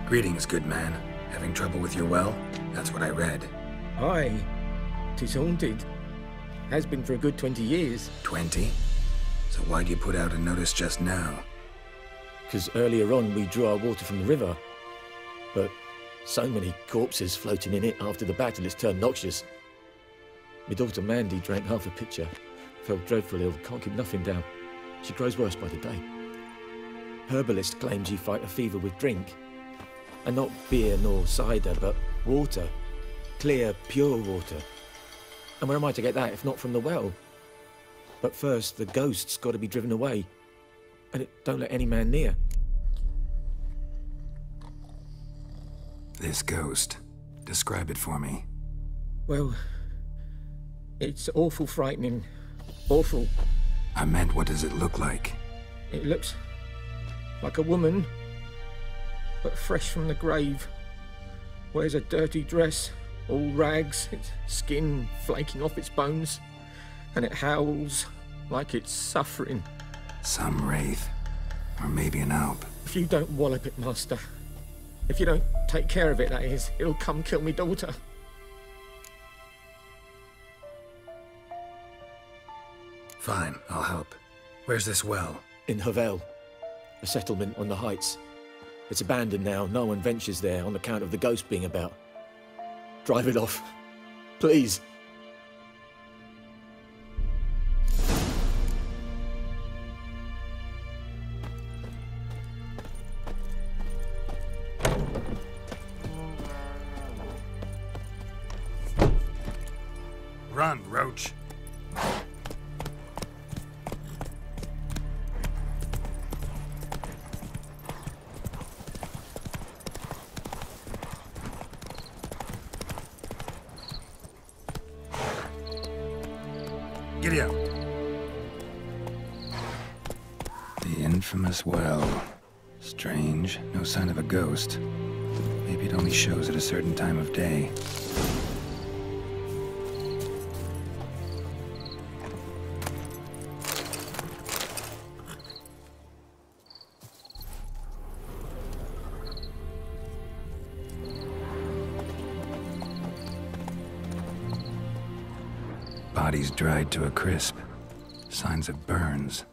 Greetings, good man. Having trouble with your well? That's what I read. Aye. 'Tis haunted. Has been for a good 20 years. 20? So why'd you put out a notice just now? Because earlier on we drew our water from the river. But so many corpses floating in it after the battle, it's turned noxious. My daughter Mandy drank half a pitcher. Felt dreadfully ill, can't keep nothing down. She grows worse by the day. Herbalist claims you fight a fever with drink. And not beer nor cider, but water. Clear, pure water. And where am I to get that if not from the well? But first, the ghost's got to be driven away. And it don't let any man near. This ghost. Describe it for me. Well, it's awful frightening. Awful. I meant, what does it look like? It looks like a woman, but fresh from the grave. Wears a dirty dress, all rags, its skin flaking off its bones, and it howls like it's suffering. Some wraith. Or maybe an alp. If you don't wallop it, Master, if you don't take care of it, that is, it'll come kill me daughter. Fine, I'll help. Where's this well? In Havel, a settlement on the heights. It's abandoned now, no one ventures there on account of the ghost being about. Drive it off, please. Run, Roach. Giddy up. The infamous well. Strange, no sign of a ghost. Maybe it only shows at a certain time of day. Bodies dried to a crisp. Signs of burns.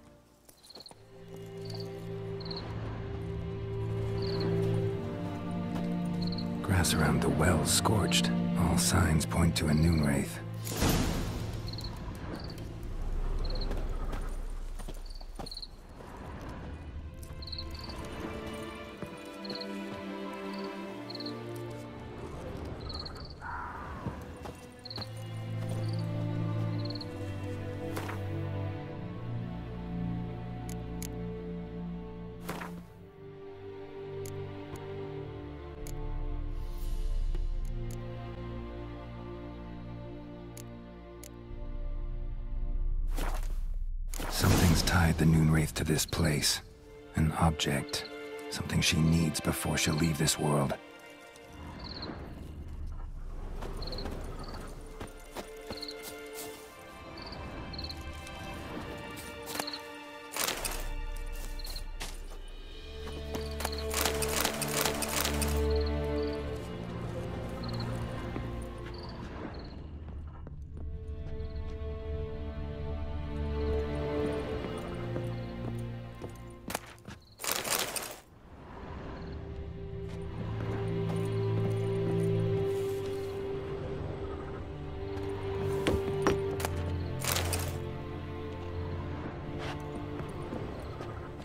Grass around the well scorched. All signs point to a noon wraith. Something's tied the noon wraith to this place. An object. Something she needs before she'll leave this world.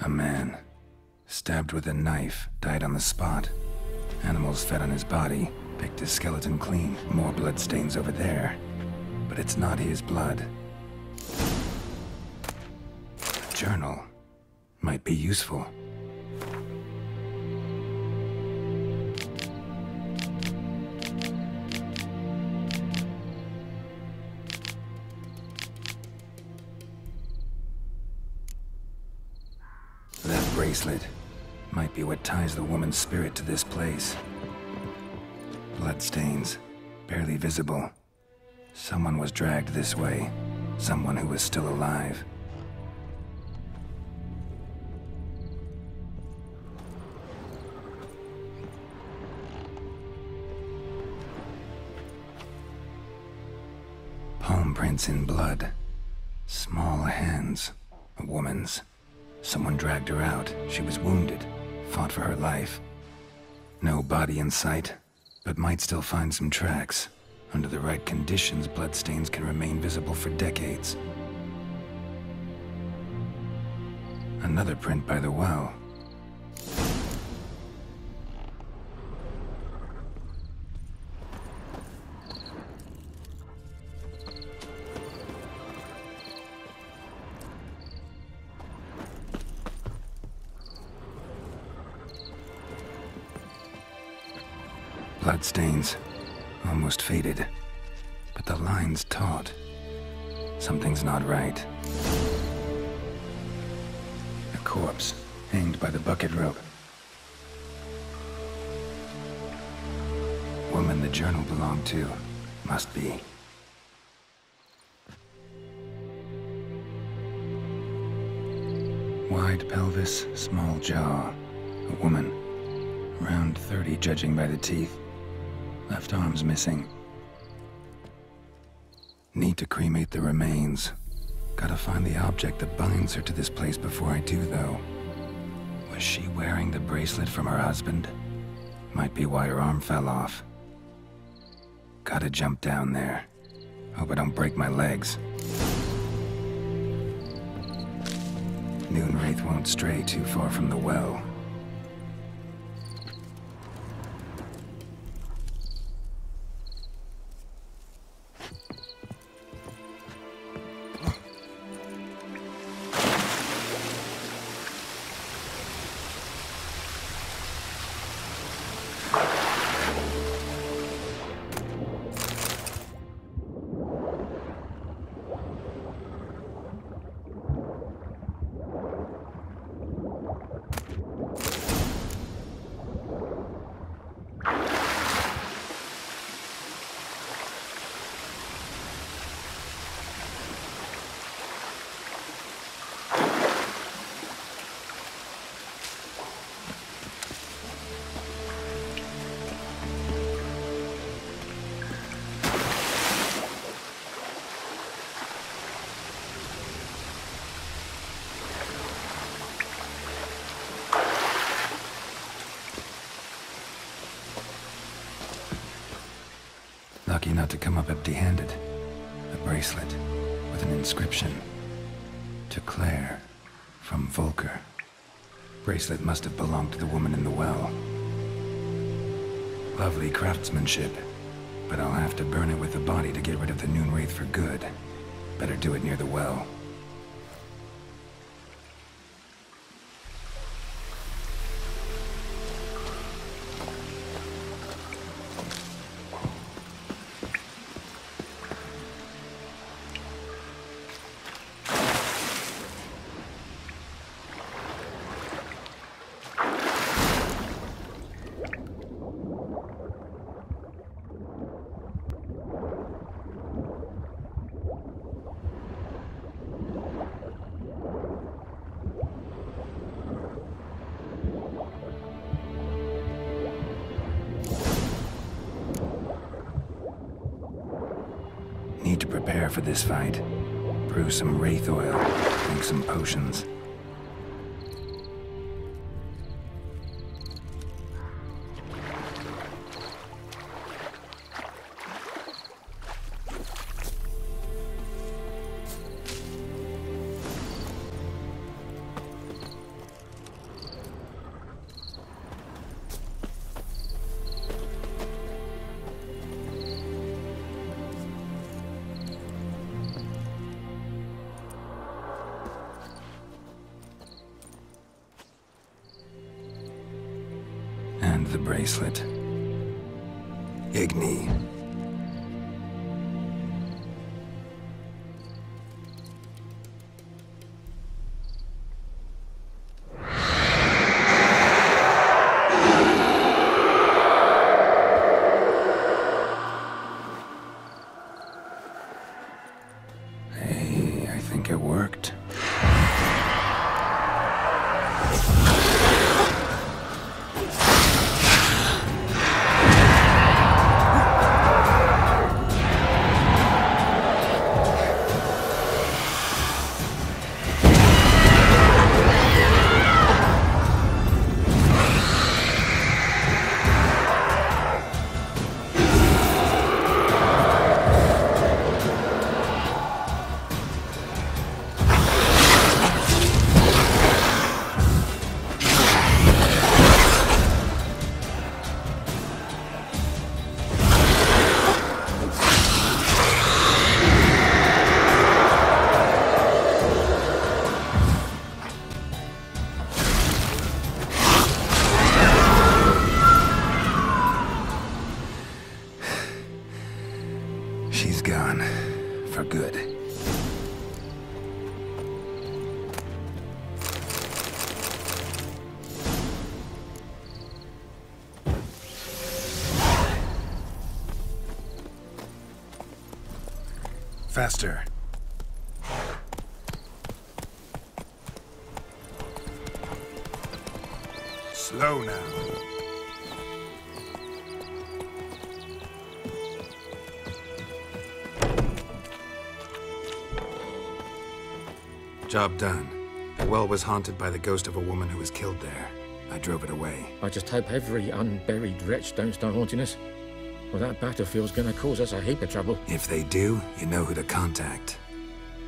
A man, stabbed with a knife, died on the spot. Animals fed on his body, picked his skeleton clean. More bloodstains over there. But it's not his blood. A journal might be useful. That bracelet might be what ties the woman's spirit to this place. Bloodstains, barely visible. Someone was dragged this way. Someone who was still alive. Prints in blood. Small hands. A woman's. Someone dragged her out. She was wounded. Fought for her life. No body in sight, but might still find some tracks. Under the right conditions, bloodstains can remain visible for decades. Another print by the well. Bloodstains. Almost faded. But the line's taut. Something's not right. A corpse, hanged by the bucket rope. Woman the journal belonged to. Must be. Wide pelvis, small jaw. A woman. Around 30, judging by the teeth. Left arm's missing. Need to cremate the remains. Gotta find the object that binds her to this place before I do, though. Was she wearing the bracelet from her husband? Might be why her arm fell off. Gotta jump down there. Hope I don't break my legs. Noonwraith won't stray too far from the well. Lucky not to come up empty-handed. A bracelet with an inscription. To Claire, from Volker. Bracelet must have belonged to the woman in the well. Lovely craftsmanship, but I'll have to burn it with the body to get rid of the Noonwraith for good. Better do it near the well. Need to prepare for this fight. Brew some wraith oil, drink some potions. And the bracelet. Igni. Hey, I think it worked. Faster. Slow now. Job done. The well was haunted by the ghost of a woman who was killed there. I drove it away. I just hope every unburied wretch don't start haunting us. Well, that battlefield's gonna cause us a heap of trouble. If they do, you know who to contact.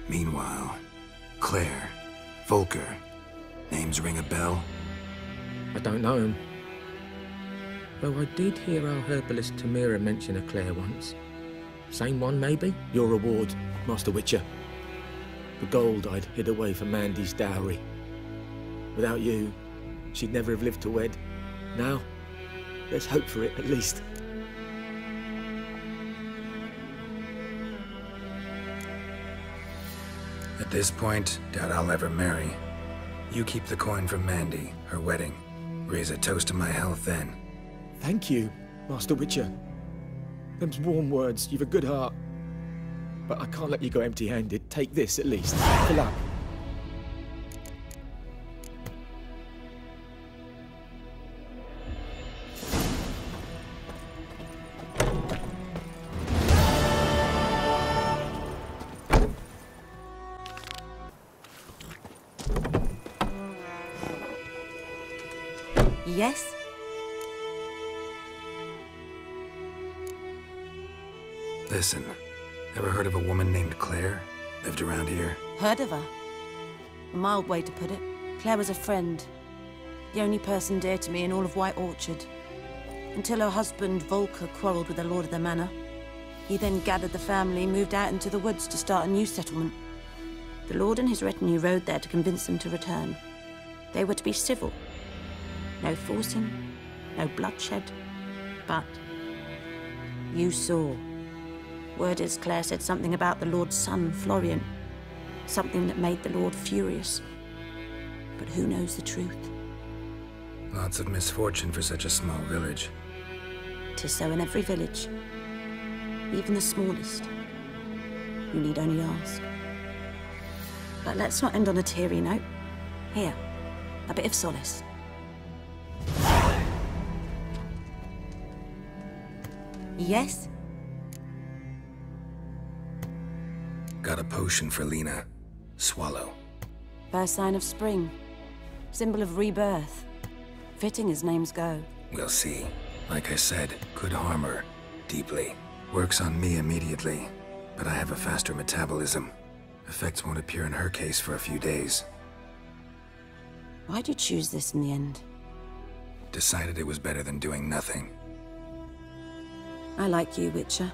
Meanwhile, Claire, Volker. Names ring a bell? I don't know him. Though I did hear our herbalist Tamira mention a Claire once. Same one, maybe? Your reward, Master Witcher. The gold I'd hid away for Mandy's dowry. Without you, she'd never have lived to wed. Now, there's hope for it, at least. At this point, doubt I'll ever marry. You keep the coin from Mandy, her wedding. Raise a toast to my health then. Thank you, Master Witcher. Them's warm words, you've a good heart. But I can't let you go empty-handed. Take this, at least. Fill up. Yes? Listen, ever heard of a woman named Claire? Lived around here? Heard of her? A mild way to put it. Claire was a friend. The only person dear to me in all of White Orchard. Until her husband, Volker, quarreled with the lord of the manor. He then gathered the family and moved out into the woods to start a new settlement. The lord and his retinue rode there to convince them to return. They were to be civil. No forcing, no bloodshed. But you saw. Word is Claire said something about the Lord's son, Florian. Something that made the Lord furious. But who knows the truth? Lots of misfortune for such a small village. 'Tis so in every village. Even the smallest. You need only ask. But let's not end on a teary note. Here, a bit of solace. Yes? Got a potion for Lena. Swallow. First sign of spring. Symbol of rebirth. Fitting as names go. We'll see. Like I said, could harm her. Deeply. Works on me immediately. But I have a faster metabolism. Effects won't appear in her case for a few days. Why'd you choose this in the end? Decided it was better than doing nothing. I like you, Witcher.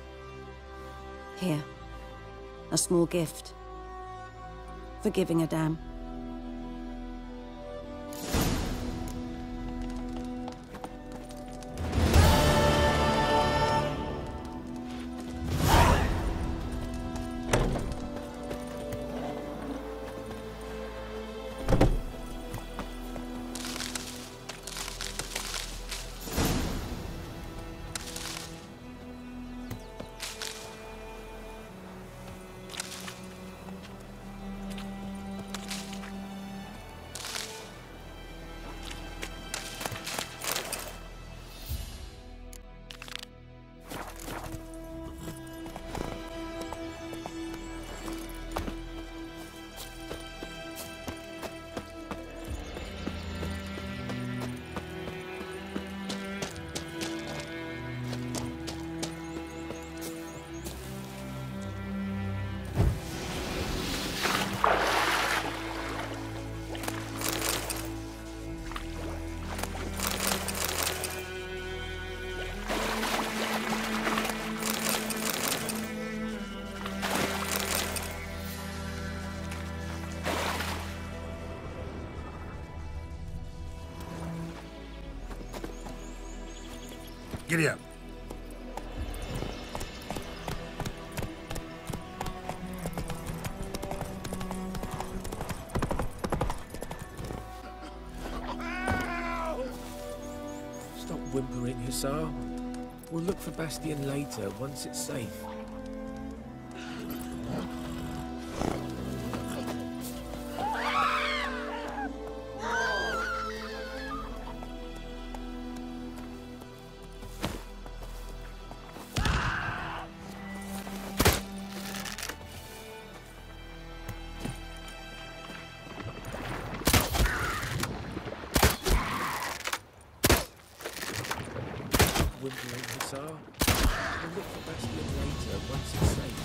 Here. A small gift. For giving a damn. Giddy up. Stop whimpering, Hussar. We'll look for Bastion later, once it's safe. whimpering, Hussar. We'll look for Bastion later, once it's safe.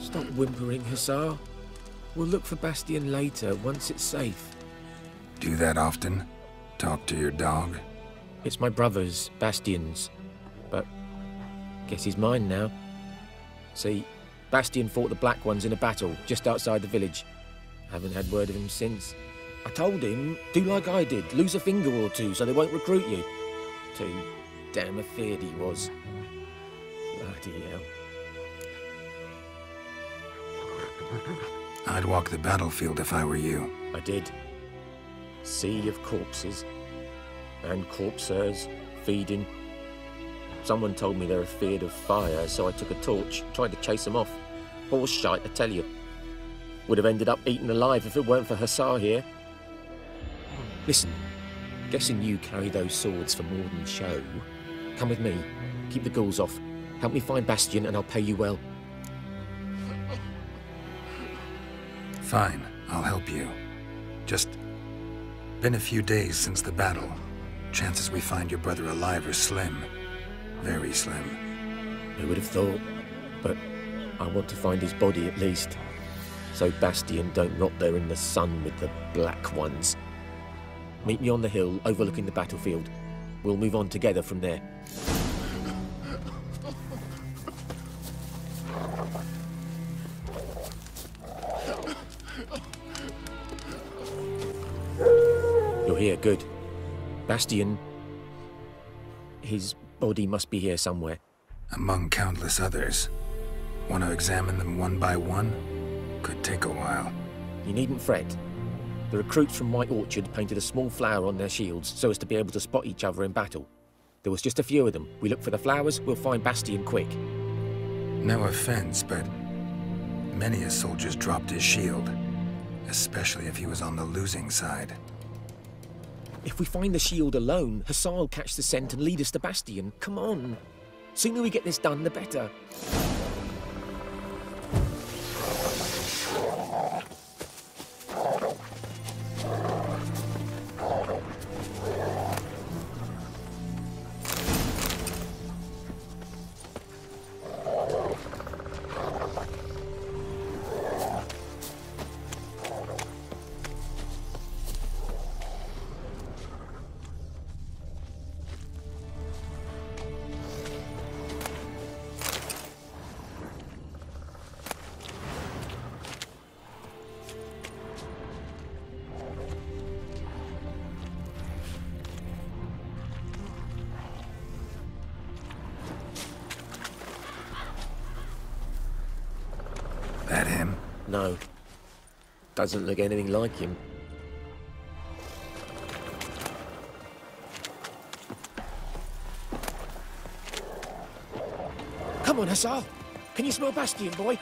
Stop whimpering, Hussar. We'll look for Bastion later, once it's safe. Do that often? Talk to your dog? It's my brother's, Bastion's. But guess he's mine now. See, Bastion fought the Black Ones in a battle just outside the village. Haven't had word of him since. I told him, do like I did, lose a finger or two so they won't recruit you. Too damn afeard he was. Bloody hell. I'd walk the battlefield if I were you. I did. Sea of corpses. And corpsers, feeding. Someone told me they're afeard of fire, so I took a torch, tried to chase them off. Horse shite, I tell you. Would have ended up eaten alive if it weren't for Hussar here. Listen, guessing you carry those swords for more than show. Come with me, keep the ghouls off. Help me find Bastion and I'll pay you well. Fine, I'll help you. Just been a few days since the battle. Chances we find your brother alive are slim. Very slim. Who would have thought? But I want to find his body at least. So Bastion don't rot there in the sun with the Black Ones. Meet me on the hill overlooking the battlefield. We'll move on together from there. You're here, good. Bastion... his body must be here somewhere. Among countless others. Want to examine them one by one? Could take a while. You needn't fret. The recruits from White Orchard painted a small flower on their shields so as to be able to spot each other in battle. There was just a few of them. We look for the flowers, we'll find Bastion quick. No offense, but many a soldier's dropped his shield. Especially if he was on the losing side. If we find the shield alone, Hussar will catch the scent and lead us to Bastion. Come on. Sooner we get this done, the better. That him? No. Doesn't look anything like him. Come on, Hussar. Can you smell Bastion, boy?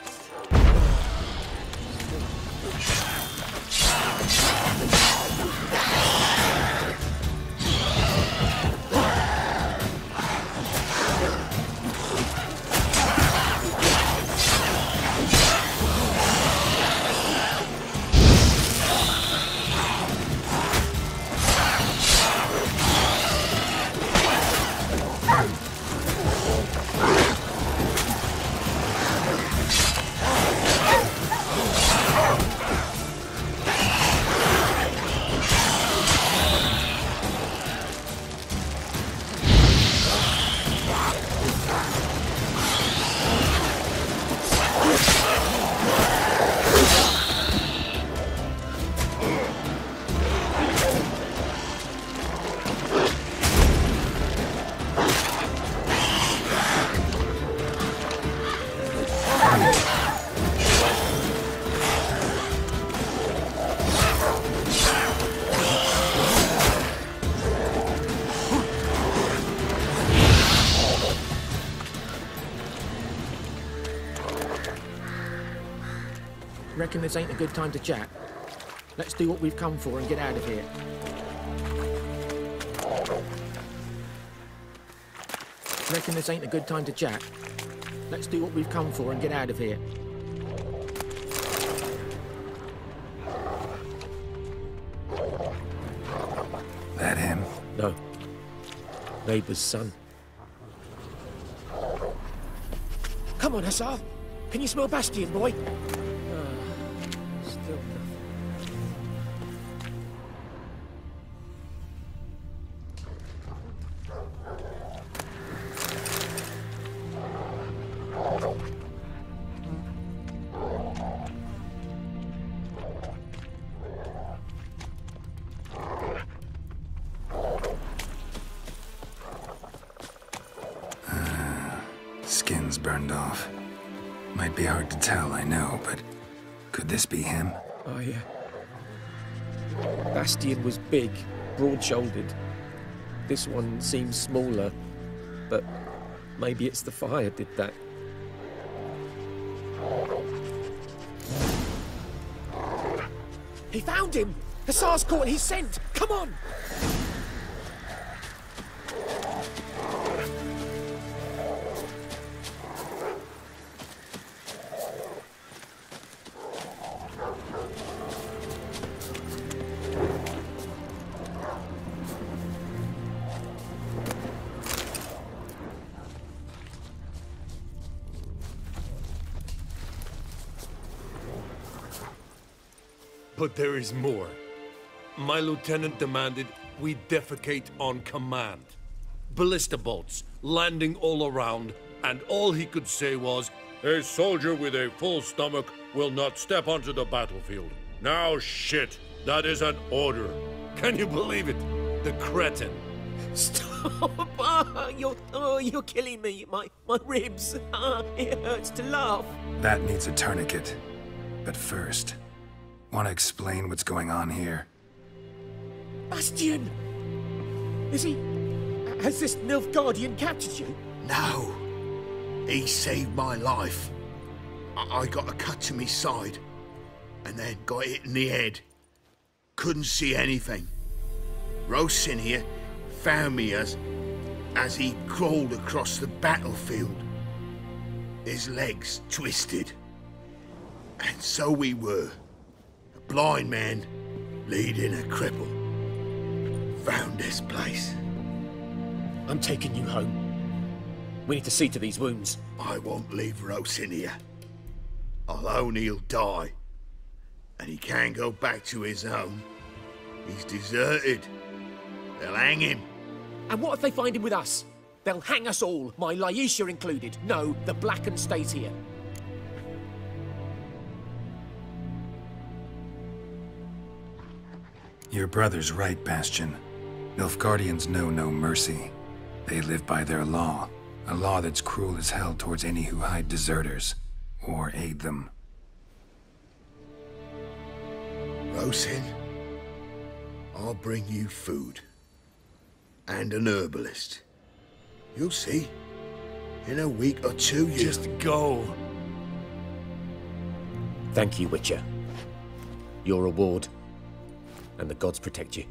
Reckon this ain't a good time to chat. Let's do what we've come for and get out of here. Reckon this ain't a good time to chat. Let's do what we've come for and get out of here. That him? No. Neighbour's son. Come on, Hussar. Can you smell Bastion, boy? Still nothing. Skin's burned off. Might be hard to tell, I know, but could this be him? Oh, yeah. Bastion was big, broad-shouldered. This one seems smaller, but maybe it's the fire did that. He found him! Hussar's caught his scent! Come on! But there is more. My lieutenant demanded we defecate on command. Ballista boats landing all around, and all he could say was, "A soldier with a full stomach will not step onto the battlefield." Now shit, that is an order. Can you believe it? The cretin. Stop! You're killing me. My ribs. It hurts to laugh. That needs a tourniquet. But first, want to explain what's going on here? Bastion! Is he... Has this Nilfgaardian captured you? No. He saved my life. I got a cut to my side, and then got hit in the head. Couldn't see anything. Rosin here found me as he crawled across the battlefield. His legs twisted. And so we were. A blind man leading a cripple. Found this place. I'm taking you home. We need to see to these wounds. I won't leave Rosin here. I'll own he'll die. And he can't go back to his home. He's deserted. They'll hang him. And what if they find him with us? They'll hang us all, my Laisha included. No, the Blacken stays here. Your brother's right, Bastion. Nilfgaardians know no mercy. They live by their law. A law that's cruel as hell towards any who hide deserters, or aid them. close in, I'll bring you food. And an herbalist. You'll see. In a week or two, you... Just go. Thank you, Witcher. Your reward, and the gods protect you.